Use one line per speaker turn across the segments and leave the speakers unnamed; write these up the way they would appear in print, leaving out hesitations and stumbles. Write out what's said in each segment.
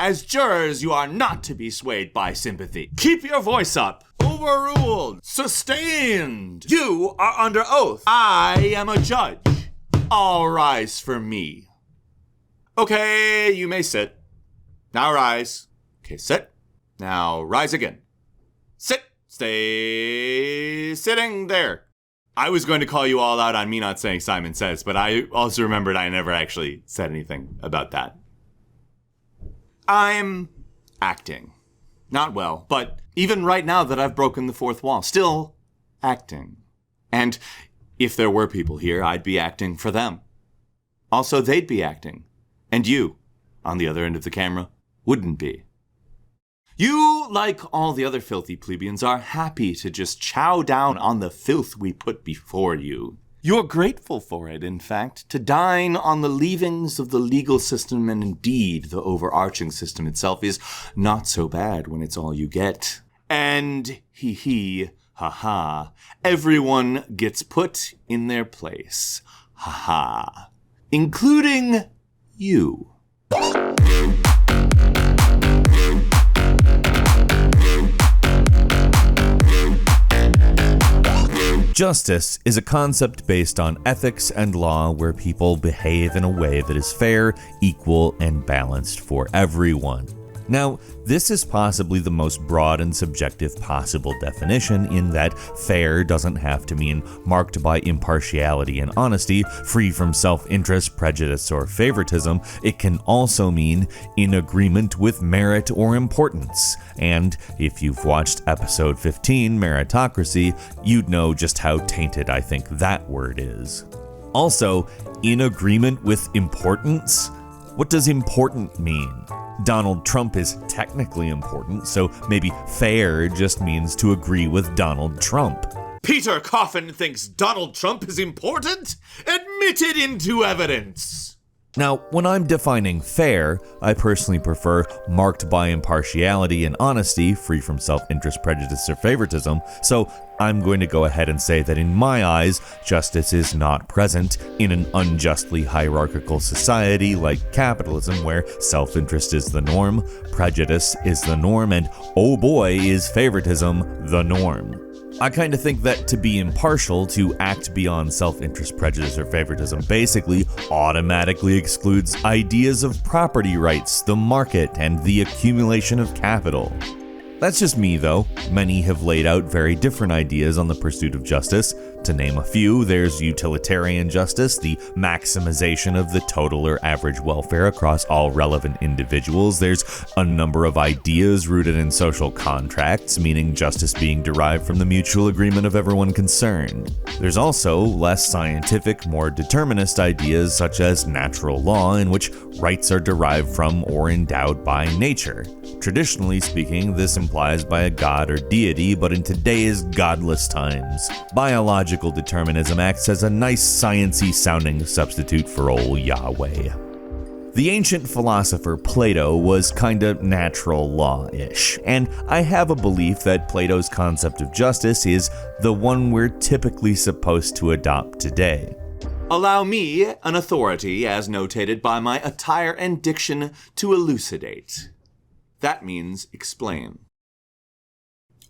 As jurors, you are not to be swayed by sympathy. Keep your voice up. Overruled. Sustained. You are under oath. I am a judge. All rise for me. Okay, you may sit. Now rise. Okay, sit. Now rise again. Sit. Stay sitting there. I was going to call you all out on me not saying Simon Says, but I also remembered I never actually said anything about that. I'm acting. Not well, but even right now that I've broken the fourth wall, still acting. And if there were people here, I'd be acting for them. Also, they'd be acting. And you, on the other end of the camera, wouldn't be. You, like all the other filthy plebeians, are happy to just chow down on the filth we put before you. You're grateful for it, in fact, to dine on the leavings of the legal system, and indeed the overarching system itself is not so bad when it's all you get. And hee-hee, ha-ha, everyone gets put in their place. Ha-ha. Including you.
Justice is a concept based on ethics and law where people behave in a way that is fair, equal, and balanced for everyone. Now, this is possibly the most broad and subjective possible definition in that fair doesn't have to mean marked by impartiality and honesty, free from self-interest, prejudice, or favoritism. It can also mean in agreement with merit or importance. And if you've watched episode 15, Meritocracy, you'd know just how tainted I think that word is. Also, in agreement with importance? What does important mean? Donald Trump is technically important, so maybe fair just means to agree with Donald Trump.
Peter Coffin thinks Donald Trump is important? Admitted into evidence.
Now, when I'm defining fair, I personally prefer marked by impartiality and honesty, free from self-interest, prejudice, or favoritism, so I'm going to go ahead and say that in my eyes, justice is not present in an unjustly hierarchical society like capitalism where self-interest is the norm, prejudice is the norm, and oh boy is favoritism the norm. I kind of think that to be impartial, to act beyond self-interest, prejudice, or favoritism basically automatically excludes ideas of property rights, the market, and the accumulation of capital. That's just me, though. Many have laid out very different ideas on the pursuit of justice. To name a few, there's utilitarian justice, the maximization of the total or average welfare across all relevant individuals. There's a number of ideas rooted in social contracts, meaning justice being derived from the mutual agreement of everyone concerned. There's also less scientific, more determinist ideas such as natural law, in which rights are derived from or endowed by nature. Traditionally speaking, this implies by a god or deity, but in today's godless times, biological determinism acts as a nice science-y sounding substitute for ol' Yahweh. The ancient philosopher Plato was kinda natural law-ish, and I have a belief that Plato's concept of justice is the one we're typically supposed to adopt today.
Allow me, an authority as notated by my attire and diction, to elucidate. That means explain.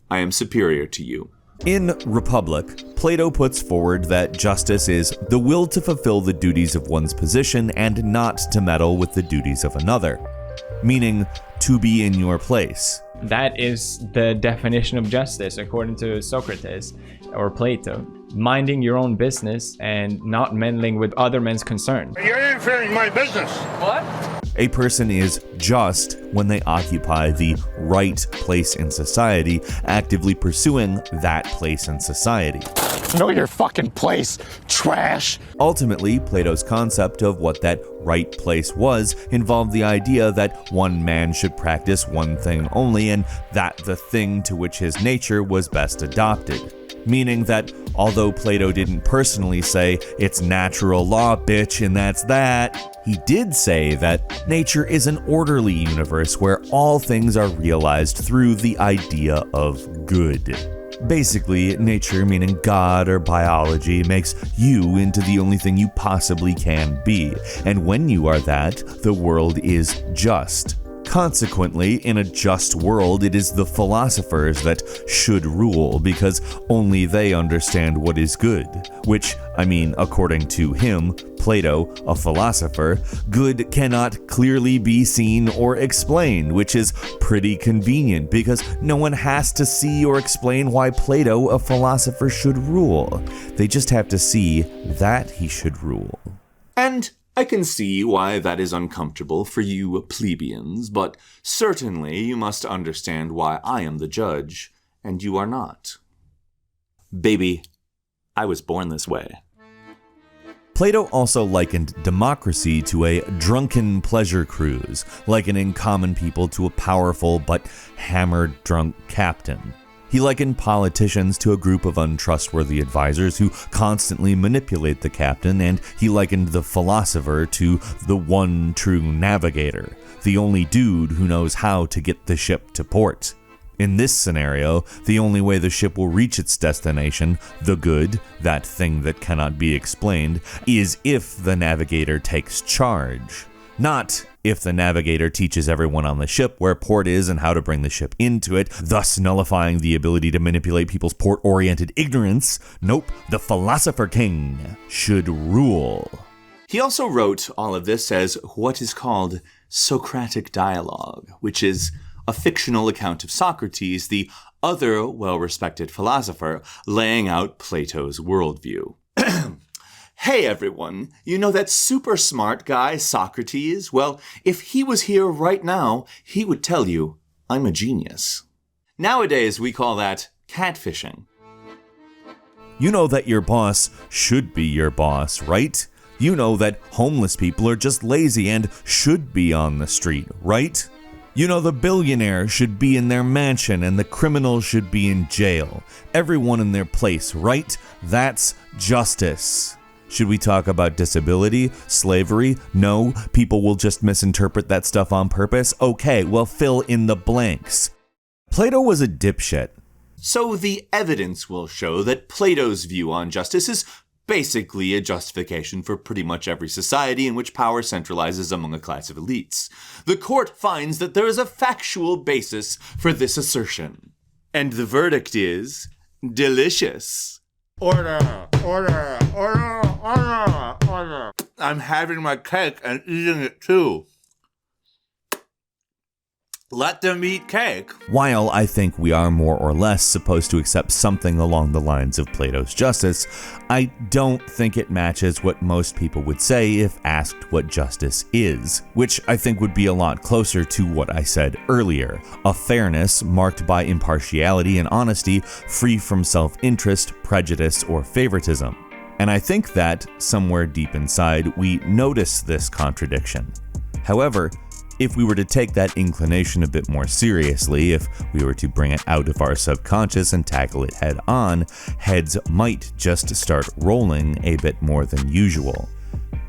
I am superior to you.
In Republic, Plato puts forward that justice is the will to fulfill the duties of one's position and not to meddle with the duties of another, meaning to be in your place.
That is the definition of justice according to Socrates or Plato. Minding your own business and not meddling with other men's concerns.
You're interfering in my business.
What?
A person is just when they occupy the right place in society, actively pursuing that place in society.
Know your fucking place, trash.
Ultimately, Plato's concept of what that right place was involved the idea that one man should practice one thing only, and that the thing to which his nature was best adopted. Meaning that although Plato didn't personally say, it's natural law, bitch, and that's that, he did say that nature is an orderly universe where all things are realized through the idea of good. Basically, nature, meaning God or biology, makes you into the only thing you possibly can be, and when you are that, the world is just. Consequently, in a just world, it is the philosophers that should rule, because only they understand what is good. Which, according to him, Plato, a philosopher, good cannot clearly be seen or explained, which is pretty convenient, because no one has to see or explain why Plato, a philosopher, should rule. They just have to see that he should rule.
And I can see why that is uncomfortable for you plebeians, but certainly you must understand why I am the judge, and you are not. Baby, I was born this way.
Plato also likened democracy to a drunken pleasure cruise, likening common people to a powerful but hammered drunk captain. He likened politicians to a group of untrustworthy advisors who constantly manipulate the captain, and he likened the philosopher to the one true navigator, the only dude who knows how to get the ship to port. In this scenario, the only way the ship will reach its destination, the good, that thing that cannot be explained, is if the navigator takes charge. Not if the navigator teaches everyone on the ship where port is and how to bring the ship into it, thus nullifying the ability to manipulate people's port-oriented ignorance. Nope, the philosopher king should rule.
He also wrote all of this as what is called Socratic dialogue, which is a fictional account of Socrates, the other well-respected philosopher, laying out Plato's worldview. Hey everyone, you know that super smart guy Socrates? Well, if he was here right now, he would tell you, I'm a genius. Nowadays we call that catfishing.
You know that your boss should be your boss, right? You know that homeless people are just lazy and should be on the street, right? You know the billionaire should be in their mansion and the criminal should be in jail. Everyone in their place, right? That's justice. Should we talk about disability, slavery? No, people will just misinterpret that stuff on purpose. Okay, well, fill in the blanks. Plato was a dipshit.
So the evidence will show that Plato's view on justice is basically a justification for pretty much every society in which power centralizes among a class of elites. The court finds that there is a factual basis for this assertion. And the verdict is delicious.
Order, order, order, order, order.
I'm having my cake and eating it too. Let them eat cake.
While I think we are more or less supposed to accept something along the lines of Plato's justice, I don't think it matches what most people would say if asked what justice is, which I think would be a lot closer to what I said earlier, a fairness marked by impartiality and honesty, free from self-interest, prejudice, or favoritism. And I think that, somewhere deep inside, we notice this contradiction. However, if we were to take that inclination a bit more seriously, if we were to bring it out of our subconscious and tackle it head on, heads might just start rolling a bit more than usual.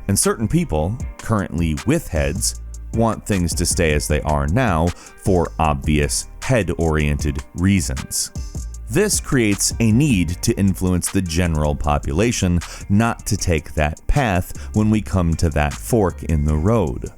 And certain people, currently with heads, want things to stay as they are now for obvious head-oriented reasons. This creates a need to influence the general population not to take that path when we come to that fork in the road.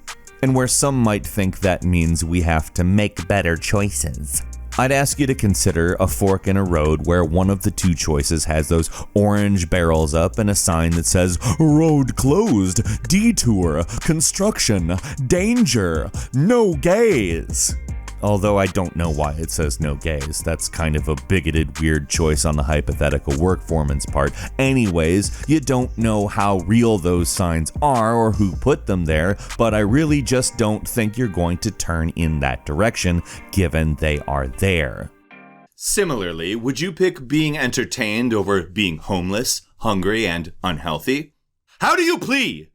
And where some might think that means we have to make better choices. I'd ask you to consider a fork in a road where one of the two choices has those orange barrels up and a sign that says, "Road closed, detour, construction, danger, no gays." Although I don't know why it says no gays. That's kind of a bigoted, weird choice on the hypothetical work foreman's part. Anyways, you don't know how real those signs are or who put them there, but I really just don't think you're going to turn in that direction, given they are there.
Similarly, would you pick being entertained over being homeless, hungry, and unhealthy? How do you plead?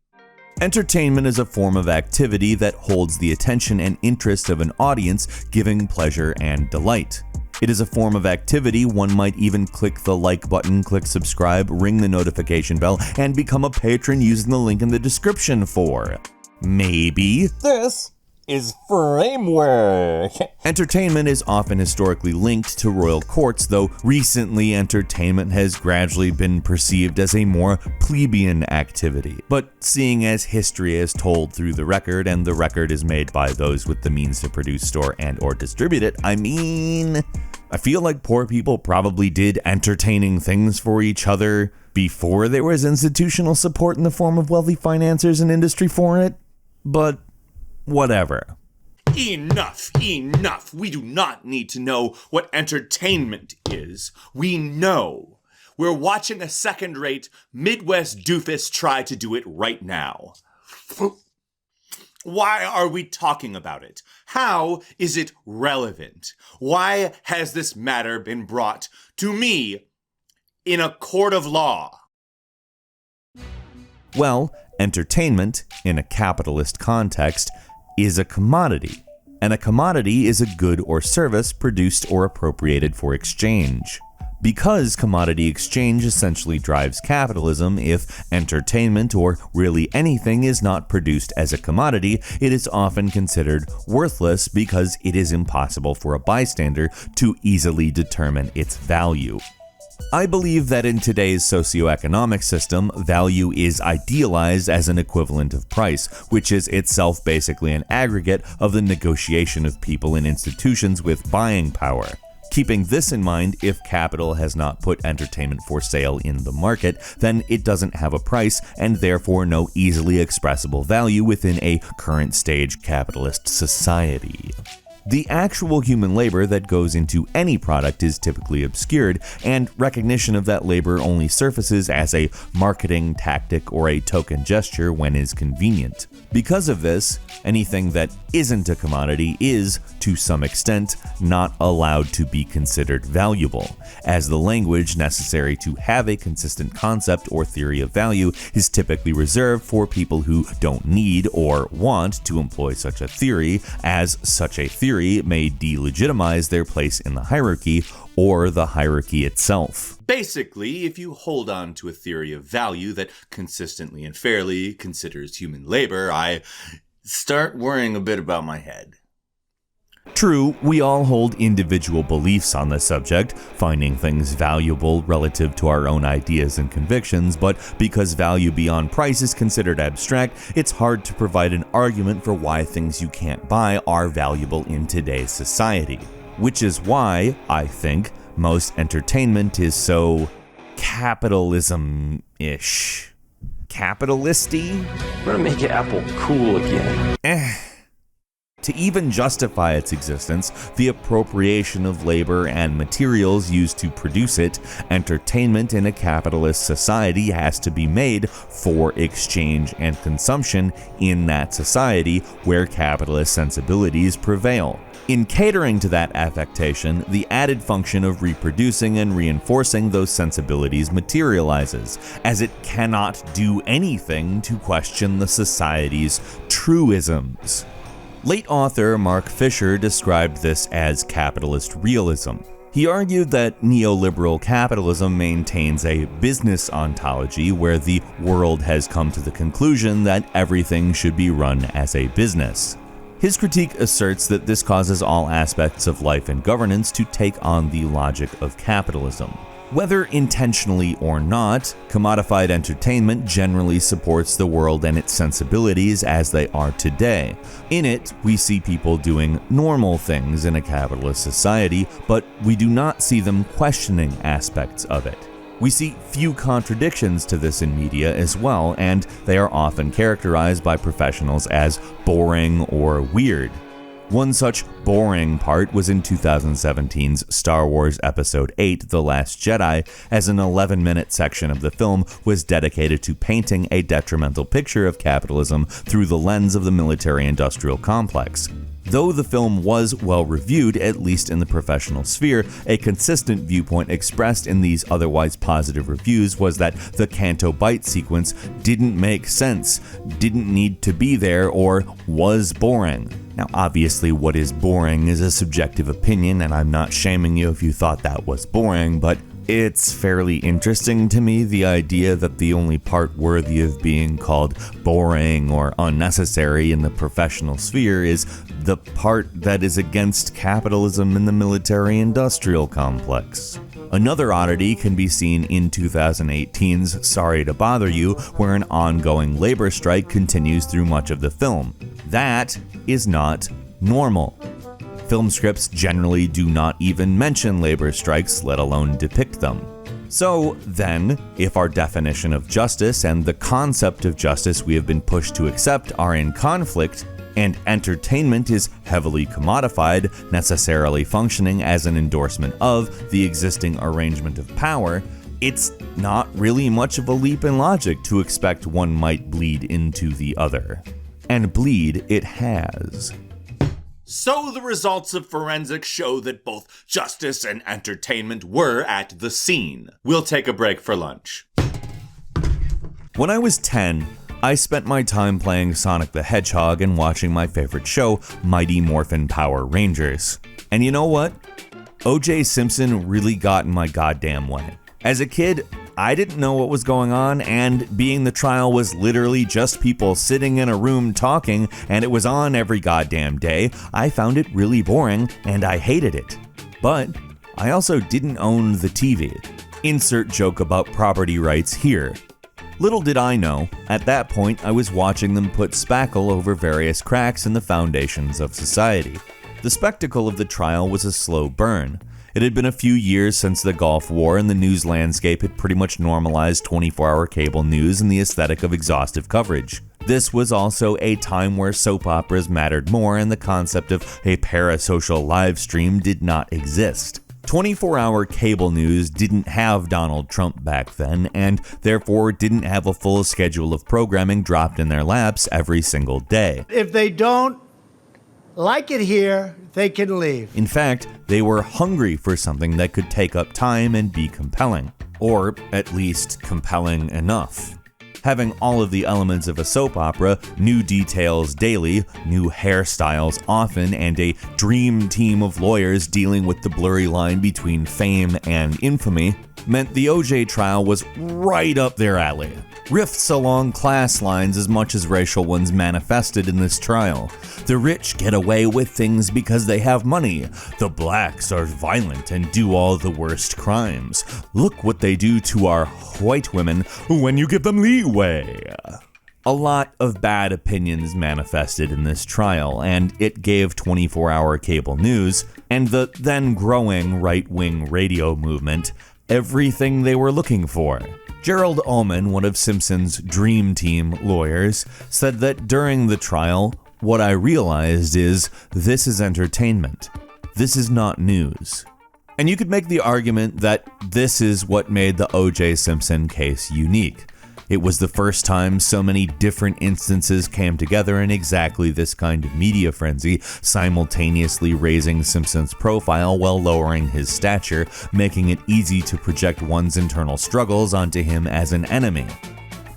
Entertainment is a form of activity that holds the attention and interest of an audience, giving pleasure and delight. It is a form of activity one might even click the like button, click subscribe, ring the notification bell, and become a patron using the link in the description for. Maybe this. is framework. Entertainment is often historically linked to royal courts, though recently entertainment has gradually been perceived as a more plebeian activity. But seeing as history is told through the record, and the record is made by those with the means to produce, store, and or distribute it, I feel like poor people probably did entertaining things for each other before there was institutional support in the form of wealthy financiers and industry for it. But whatever.
Enough. We do not need to know what entertainment is. We know. We're watching a second-rate Midwest doofus try to do it right now. Why are we talking about it? How is it relevant? Why has this matter been brought to me in a court of law?
Well, entertainment, in a capitalist context, is a commodity. And a commodity is a good or service produced or appropriated for exchange. Because commodity exchange essentially drives capitalism, if entertainment or really anything is not produced as a commodity, it is often considered worthless because it is impossible for a bystander to easily determine its value. I believe that in today's socioeconomic system, value is idealized as an equivalent of price, which is itself basically an aggregate of the negotiation of people and institutions with buying power. Keeping this in mind, if capital has not put entertainment for sale in the market, then it doesn't have a price and therefore no easily expressible value within a current stage capitalist society. The actual human labor that goes into any product is typically obscured, and recognition of that labor only surfaces as a marketing tactic or a token gesture when is convenient. Because of this, anything that isn't a commodity is, to some extent, not allowed to be considered valuable, as the language necessary to have a consistent concept or theory of value is typically reserved for people who don't need or want to employ such a theory, as such a theory may delegitimize their place in the hierarchy or the hierarchy itself.
Basically, if you hold on to a theory of value that consistently and fairly considers human labor, I start worrying a bit about my head.
True, we all hold individual beliefs on the subject, finding things valuable relative to our own ideas and convictions, but because value beyond price is considered abstract, it's hard to provide an argument for why things you can't buy are valuable in today's society. Which is why, I think, most entertainment is so capitalism-ish. Capitalisty?
I'm gonna make Apple cool again.
To even justify its existence, the appropriation of labor and materials used to produce it, entertainment in a capitalist society has to be made for exchange and consumption in that society where capitalist sensibilities prevail. In catering to that affectation, the added function of reproducing and reinforcing those sensibilities materializes, as it cannot do anything to question the society's truisms. Late author Mark Fisher described this as capitalist realism. He argued that neoliberal capitalism maintains a business ontology where the world has come to the conclusion that everything should be run as a business. His critique asserts that this causes all aspects of life and governance to take on the logic of capitalism. Whether intentionally or not, commodified entertainment generally supports the world and its sensibilities as they are today. In it, we see people doing normal things in a capitalist society, but we do not see them questioning aspects of it. We see few contradictions to this in media as well, and they are often characterized by professionals as boring or weird. One such boring part was in 2017's Star Wars Episode 8, The Last Jedi, as an 11-minute section of the film was dedicated to painting a detrimental picture of capitalism through the lens of the military-industrial complex. Though the film was well reviewed, at least in the professional sphere, a consistent viewpoint expressed in these otherwise positive reviews was that the Canto Bight sequence didn't make sense, didn't need to be there, or was boring. Now, obviously, what is boring is a subjective opinion, and I'm not shaming you if you thought that was boring, but It's fairly interesting to me, the idea that the only part worthy of being called boring or unnecessary in the professional sphere is the part that is against capitalism in the military-industrial complex. Another oddity can be seen in 2018's Sorry to Bother You, where an ongoing labor strike continues through much of the film. That is not normal. Film scripts generally do not even mention labor strikes, let alone depict them. So then, if our definition of justice and the concept of justice we have been pushed to accept are in conflict, and entertainment is heavily commodified, necessarily functioning as an endorsement of the existing arrangement of power, it's not really much of a leap in logic to expect one might bleed into the other. And bleed it has.
So the results of forensics show that both justice and entertainment were at the scene. We'll take a break for lunch.
When I was 10, I spent my time playing Sonic the Hedgehog and watching my favorite show, Mighty Morphin Power Rangers. And you know what? O.J. Simpson really got in my goddamn way. As a kid, I didn't know what was going on, and being the trial was literally just people sitting in a room talking, and it was on every goddamn day, I found it really boring, and I hated it. But I also didn't own the TV. Insert joke about property rights here. Little did I know, at that point I was watching them put spackle over various cracks in the foundations of society. The spectacle of the trial was a slow burn. It had been a few years since the Gulf War, and the news landscape had pretty much normalized 24-hour cable news and the aesthetic of exhaustive coverage. This was also a time where soap operas mattered more, and the concept of a parasocial live stream did not exist. 24-hour cable news didn't have Donald Trump back then, and therefore didn't have a full schedule of programming dropped in their laps every single day.
If they don't like it here, they can leave.
In fact, they were hungry for something that could take up time and be compelling, or at least compelling enough. Having all of the elements of a soap opera, new details daily, new hairstyles often, and a dream team of lawyers dealing with the blurry line between fame and infamy, meant the OJ trial was right up their alley. Rifts along class lines as much as racial ones manifested in this trial. The rich get away with things because they have money. The blacks are violent and do all the worst crimes. Look what they do to our white women when you give them leeway. A lot of bad opinions manifested in this trial, and it gave 24-hour cable news and the then growing right-wing radio movement everything they were looking for. Gerald Almond, one of Simpson's Dream Team lawyers, said that during the trial, what I realized is this is entertainment. This is not news. And you could make the argument that this is what made the O.J. Simpson case unique. It was the first time so many different instances came together in exactly this kind of media frenzy, simultaneously raising Simpson's profile while lowering his stature, making it easy to project one's internal struggles onto him as an enemy.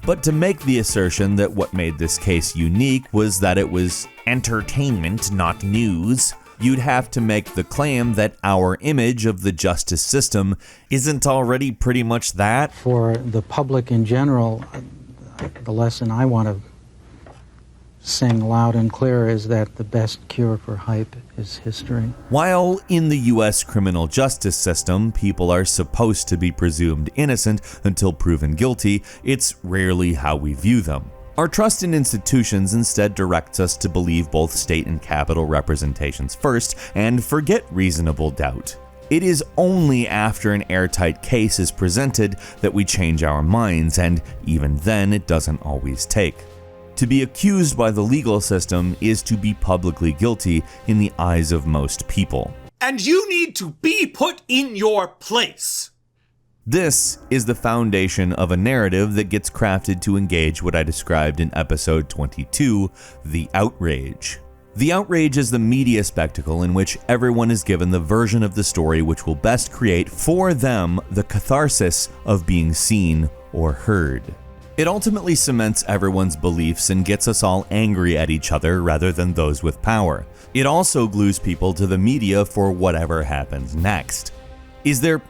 But to make the assertion that what made this case unique was that it was entertainment, not news, you'd have to make the claim that our image of the justice system isn't already pretty much that.
For the public in general, the lesson I want to sing loud and clear is that the best cure for hype is history.
While in the U.S. criminal justice system, people are supposed to be presumed innocent until proven guilty, it's rarely how we view them. Our trust in institutions instead directs us to believe both state and capital representations first and forget reasonable doubt. It is only after an airtight case is presented that we change our minds, and even then it doesn't always take. To be accused by the legal system is to be publicly guilty in the eyes of most people.
And you need to be put in your place.
This is the foundation of a narrative that gets crafted to engage what I described in episode 22, the outrage. The outrage is the media spectacle in which everyone is given the version of the story which will best create for them the catharsis of being seen or heard. It ultimately cements everyone's beliefs and gets us all angry at each other rather than those with power. It also glues people to the media for whatever happens next. Is there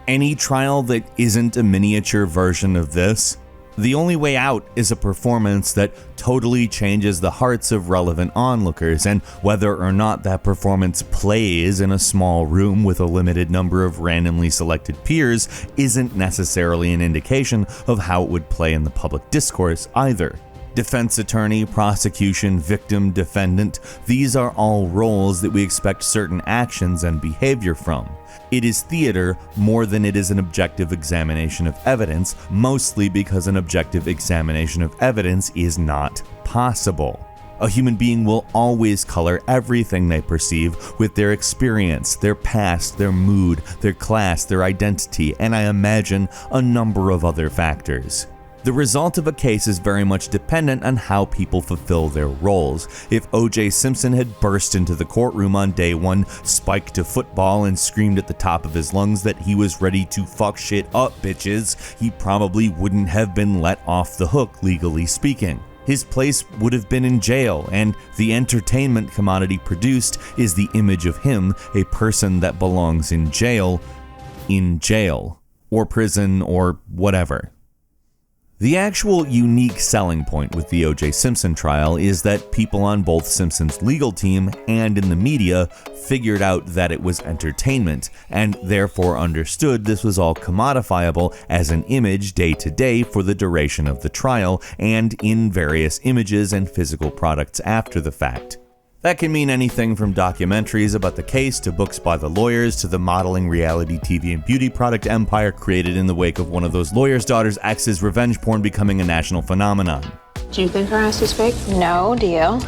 any trial that isn't a miniature version of this? The only way out is a performance that totally changes the hearts of relevant onlookers, and whether or not that performance plays in a small room with a limited number of randomly selected peers isn't necessarily an indication of how it would play in the public discourse either. Defense attorney, prosecution, victim, defendant, these are all roles that we expect certain actions and behavior from. It is theater more than it is an objective examination of evidence, mostly because an objective examination of evidence is not possible. A human being will always color everything they perceive with their experience, their past, their mood, their class, their identity, and I imagine a number of other factors. The result of a case is very much dependent on how people fulfill their roles. If O.J. Simpson had burst into the courtroom on day one, spiked a football, and screamed at the top of his lungs that he was ready to fuck shit up, bitches, he probably wouldn't have been let off the hook, legally speaking. His place would have been in jail, and the entertainment commodity produced is the image of him, a person that belongs in jail, or prison, or whatever. The actual unique selling point with the O.J. Simpson trial is that people on both Simpson's legal team and in the media figured out that it was entertainment, and therefore understood this was all commodifiable as an image day to day for the duration of the trial, and in various images and physical products after the fact. That can mean anything from documentaries about the case to books by the lawyers to the modeling reality TV and beauty product empire created in the wake of one of those lawyers' daughters' ex's revenge porn becoming a national phenomenon.
Do you think her ass is fake? No, do you?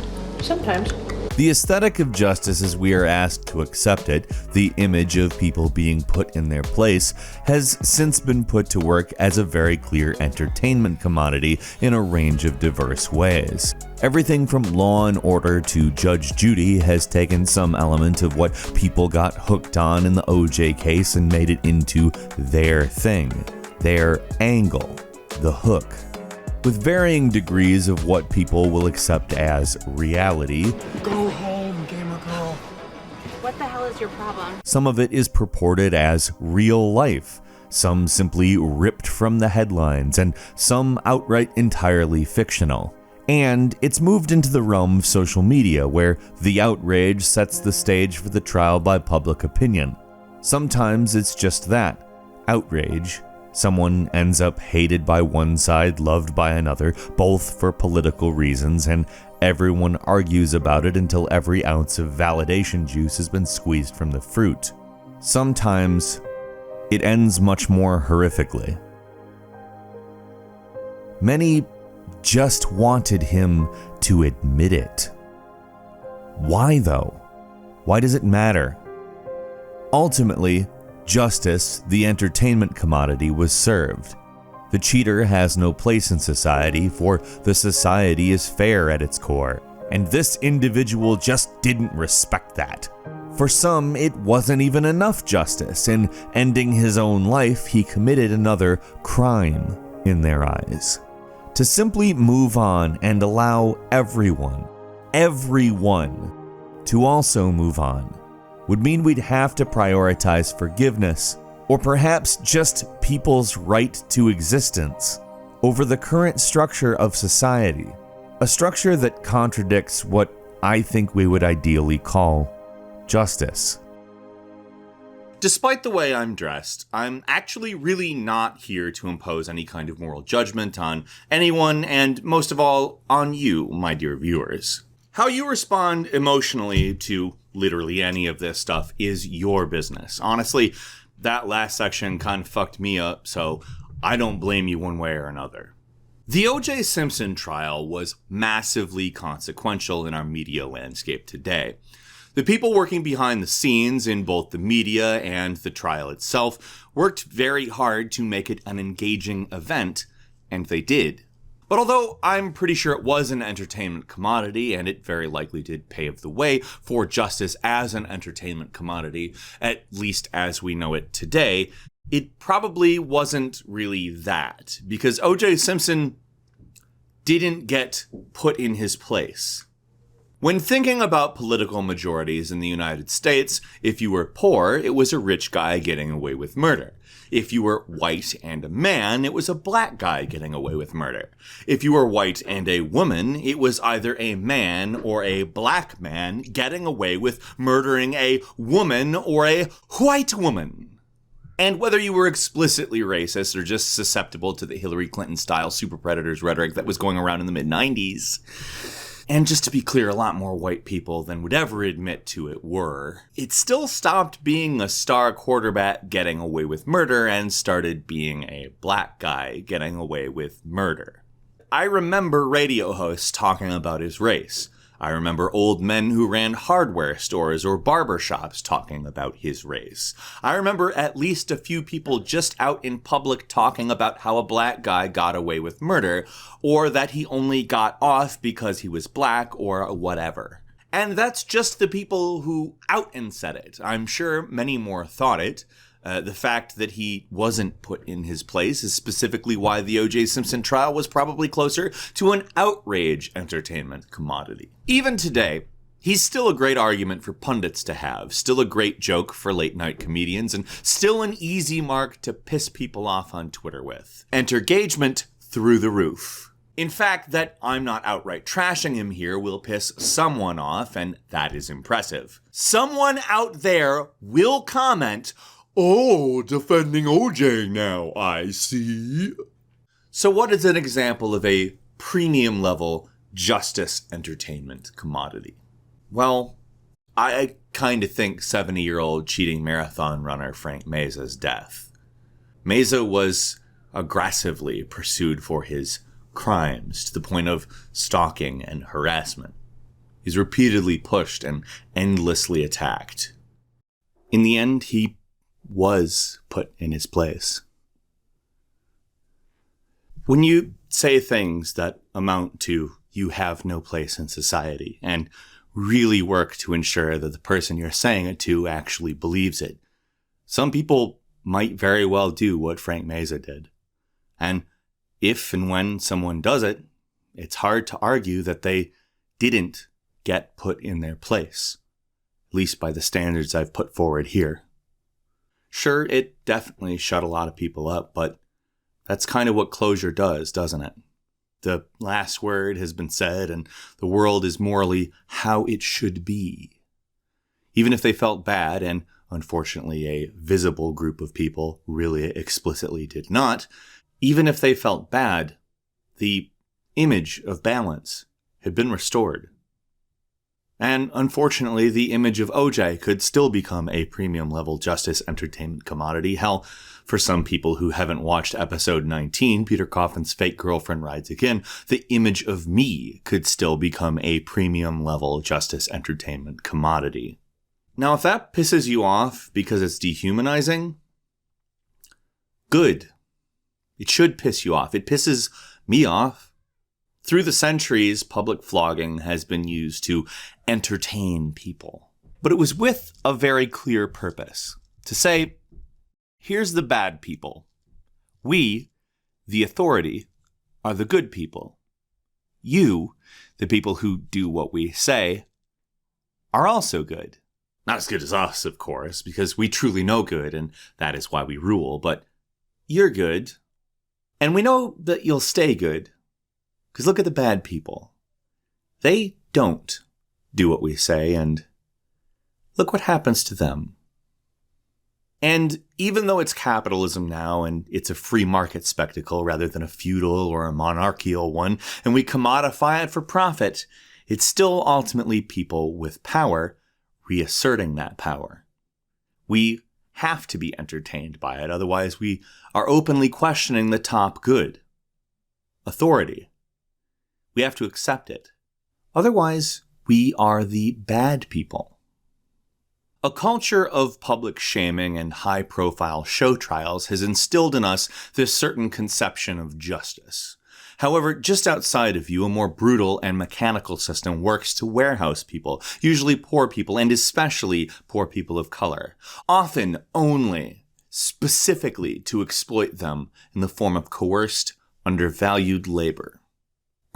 Sometimes.
The aesthetic of justice as we are asked to accept it, the image of people being put in their place, has since been put to work as a very clear entertainment commodity in a range of diverse ways. Everything from Law and Order to Judge Judy has taken some element of what people got hooked on in the OJ case and made it into their thing, their angle, the hook. With varying degrees of what people will accept as reality.
Go home, gamer girl.
What the hell is your problem?
Some of it is purported as real life, some simply ripped from the headlines, and some outright entirely fictional. And it's moved into the realm of social media, where the outrage sets the stage for the trial by public opinion. Sometimes it's just that, outrage. Someone ends up hated by one side, loved by another, both for political reasons, and everyone argues about it until every ounce of validation juice has been squeezed from the fruit. Sometimes it ends much more horrifically. Many just wanted him to admit it. Why though? Why does it matter? Ultimately, justice, the entertainment commodity, was served. The cheater has no place in society, for the society is fair at its core, and this individual just didn't respect that. For some, it wasn't even enough justice. In ending his own life, he committed another crime in their eyes. To simply move on and allow everyone to also move on would mean we'd have to prioritize forgiveness, or perhaps just people's right to existence, over the current structure of society, a structure that contradicts what I think we would ideally call justice.
Despite the way I'm dressed, I'm actually really not here to impose any kind of moral judgment on anyone, and most of all, on you, my dear viewers. How you respond emotionally to literally any of this stuff is your business. Honestly, that last section kind of fucked me up, so I don't blame you one way or another. The O.J. Simpson trial was massively consequential in our media landscape today. The people working behind the scenes in both the media and the trial itself worked very hard to make it an engaging event, and they did. But although I'm pretty sure it was an entertainment commodity, and it very likely did pave the way for justice as an entertainment commodity, at least as we know it today, it probably wasn't really that, because O.J. Simpson didn't get put in his place. When thinking about political majorities in the United States, if you were poor, it was a rich guy getting away with murder. If you were white and a man, it was a black guy getting away with murder. If you were white and a woman, it was either a man or a black man getting away with murdering a woman or a white woman. And whether you were explicitly racist or just susceptible to the Hillary Clinton-style super predators rhetoric that was going around in the mid-90s, and just to be clear, a lot more white people than would ever admit to it were, it still stopped being a star quarterback getting away with murder and started being a black guy getting away with murder. I remember radio hosts talking about his race. I remember old men who ran hardware stores or barber shops talking about his race. I remember at least a few people just out in public talking about how a black guy got away with murder, or that he only got off because he was black or whatever. And that's just the people who out and said it. I'm sure many more thought it. The fact that he wasn't put in his place is specifically why the O.J. Simpson trial was probably closer to an outrage entertainment commodity. Even today, he's still a great argument for pundits to have, still a great joke for late-night comedians, and still an easy mark to piss people off on Twitter with. Entergagement through the roof. In fact, that I'm not outright trashing him here will piss someone off, and that is impressive. Someone out there will comment, "Oh, defending OJ now, I see." So what is an example of a premium level justice entertainment commodity? Well, I kind of think 70-year-old cheating marathon runner Frank Mase's death. Mase was aggressively pursued for his crimes to the point of stalking and harassment. He's repeatedly pushed and endlessly attacked. In the end, he was put in his place. When you say things that amount to "you have no place in society" and really work to ensure that the person you're saying it to actually believes it, some people might very well do what Frank Mase did. And if and when someone does it, it's hard to argue that they didn't get put in their place, at least by the standards I've put forward here. Sure, it definitely shut a lot of people up, but that's kind of what closure does, doesn't it? The last word has been said, and the world is morally how it should be. Even if they felt bad, and unfortunately a visible group of people really explicitly did not, even if they felt bad, the image of balance had been restored. And unfortunately, the image of OJ could still become a premium level justice entertainment commodity. Hell, for some people who haven't watched episode 19, Peter Coffin's Fake Girlfriend Rides Again, the image of me could still become a premium level justice entertainment commodity. Now, if that pisses you off because it's dehumanizing, good. It should piss you off. It pisses me off. Through the centuries, public flogging has been used to entertain people. But it was with a very clear purpose. To say, here's the bad people. We, the authority, are the good people. You, the people who do what we say, are also good. Not as good as us, of course, because we truly know good, and that is why we rule, but you're good. And we know that you'll stay good. Because look at the bad people. They don't do what we say, and look what happens to them. And even though it's capitalism now, and it's a free market spectacle rather than a feudal or a monarchical one, and we commodify it for profit, it's still ultimately people with power reasserting that power. We have to be entertained by it, otherwise we are openly questioning the top good. Authority. We have to accept it. Otherwise, we are the bad people. A culture of public shaming and high-profile show trials has instilled in us this certain conception of justice. However, just outside of you, a more brutal and mechanical system works to warehouse people, usually poor people, and especially poor people of color, often only, specifically to exploit them in the form of coerced, undervalued labor.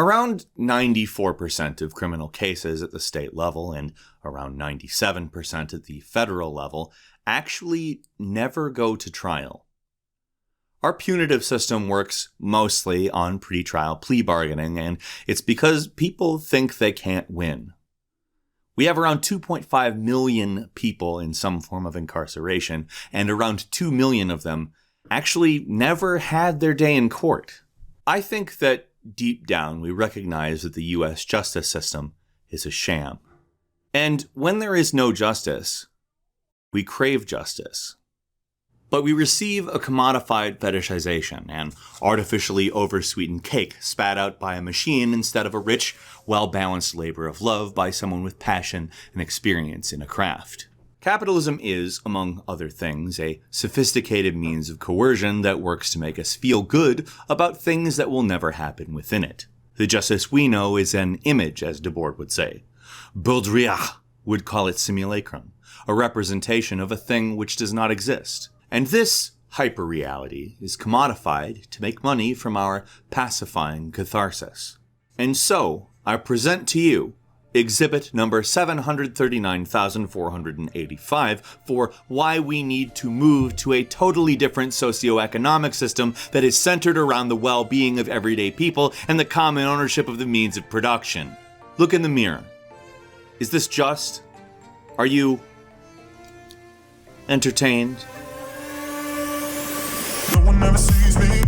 Around 94% of criminal cases at the state level and around 97% at the federal level actually never go to trial. Our punitive system works mostly on pretrial plea bargaining, and it's because people think they can't win. We have around 2.5 million people in some form of incarceration, and around 2 million of them actually never had their day in court. I think that deep down we recognize that the US justice system is a sham. And when there is no justice, we crave justice. But we receive a commodified fetishization, an artificially oversweetened cake spat out by a machine instead of a rich, well-balanced labor of love by someone with passion and experience in a craft. Capitalism is, among other things, a sophisticated means of coercion that works to make us feel good about things that will never happen within it. The justice we know is an image, as Debord would say. Baudrillard would call it simulacrum, a representation of a thing which does not exist. And this hyper-reality is commodified to make money from our pacifying catharsis. And so, I present to you exhibit number 739,485 for why we need to move to a totally different socioeconomic system that is centered around the well-being of everyday people and the common ownership of the means of production. Look in the mirror. Is this just? Are you entertained?
No one ever sees me.